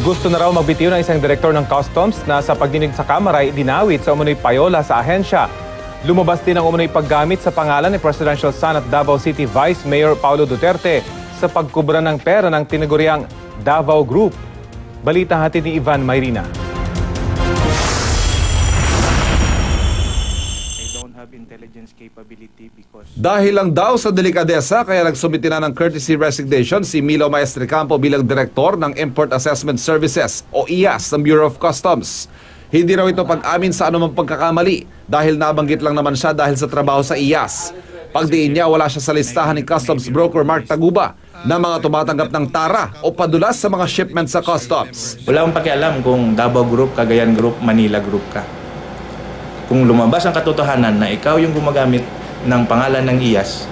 Gusto na raw magbitiw ng isang direktor ng customs na sa pagdinig sa kamera ay dinawit sa umunoy payola sa ahensya. Lumabas din ang umunoy paggamit sa pangalan ni Presidential Son at Davao City Vice Mayor Paulo Duterte sa pagkubra ng pera ng tinaguriang Davao Group. Balita hatid ni Ivan Mayrina. Dahil lang daw sa delikadesa kaya nagsumiti na ng courtesy resignation si Milo Maestricampo bilang direktor ng Import Assessment Services o IAS ng Bureau of Customs. Hindi raw ito pag-amin sa anumang pagkakamali dahil nabanggit lang naman siya dahil sa trabaho sa IAS. Pagdiin niya wala siya sa listahan ni Customs Broker Mark Taguba na mga tumatanggap ng tara o padulas sa mga shipment sa Customs. Wala akong pakialam kung Davao Group, Cagayan Group, Manila Group ka. Kung lumabas ang katotohanan na ikaw yung gumagamit ng pangalan ng IAS,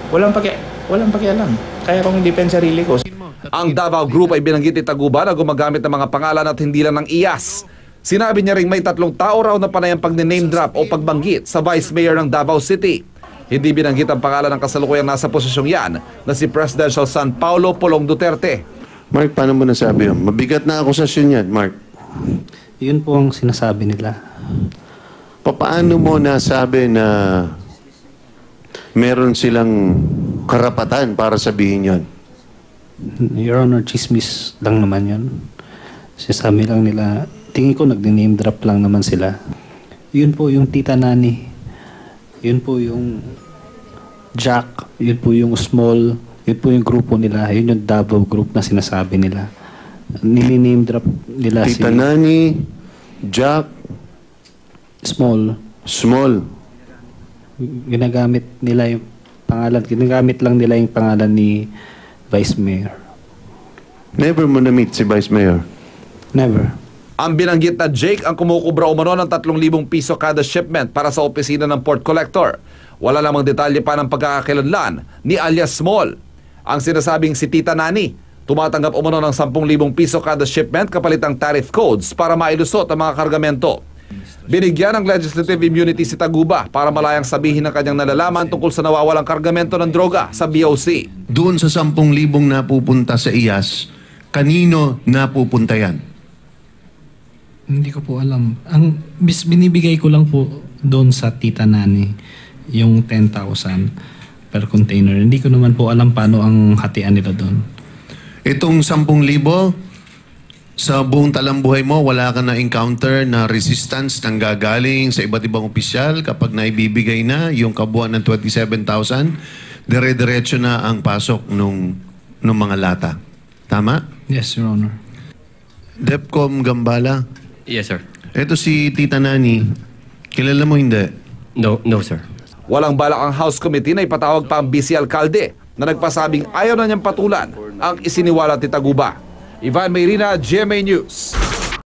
walang pakialam. Kaya kung i-defend sarili ko. Ang Davao Group ay binanggit ni Taguba na gumagamit ng mga pangalan at hindi lang ng IAS. Sinabi niya ring may 3 tao raw na panayang pag-name drop o pagbanggit sa Vice Mayor ng Davao City. Hindi binanggit ang pangalan ng kasalukuyang nasa posisyong yan na si Presidential Son Paulo Pulong Duterte. Mark, paano mo nasabi yun? Mabigat na akusasyon yan, Mark. Yun po ang sinasabi nila. Paano mo nasabi na meron silang karapatan para sabihin yon? Your Honor, chismis lang naman yun. Sinasabi lang nila, tingin ko nag-name drop lang naman sila. Yun po yung Tita Nani. Yun po yung Jack. Yun po yung Small. Yun po yung grupo nila. Yun yung Davao Group na sinasabi nila. Nini-name drop nila Tita Nani, Jack, Small. Ginagamit nila yung pangalan. Ginagamit lang nila yung pangalan ni Vice Mayor. Never mo na-meet si Vice Mayor? Never. Ang binanggit na Jake ang kumukubra umano ng 3,000 piso kada shipment para sa opisina ng Port Collector. Wala namang detalye pa ng pagkakakilanlan ni alias Small. Ang sinasabing si Tita Nani, tumatanggap umano ng 10,000 piso kada shipment kapalit ang tariff codes para mailusot ang mga kargamento. Binigyan ng legislative immunity si Taguba para malayang sabihin ng kanyang nalalaman tungkol sa nawawalang kargamento ng droga sa BOC. Doon sa 10,000 napupunta sa IAS, kanino napupunta yan? Hindi ko po alam. Ang binibigay ko lang po doon sa Tita Nani, yung 10,000 per container. Hindi ko naman po alam paano ang hatian nila doon. Itong 10,000, sa buong talambuhay mo, wala ka na-encounter na resistance nang gagaling sa iba't ibang opisyal kapag naibibigay na yung kabuuan ng 27,000, dire-diretso na ang pasok nung mga lata. Tama? Yes, Your Honor. Depcom Gambala? Yes, sir. Ito si Tita Nani. Kilala mo hindi? No, sir. Walang balak ang House Committee na ipatawag pa ang BC Alcalde na nagpasabing ayaw na niyang patulan ang isiniwalat ni Taguba. Ivan Mayrina, GMA News.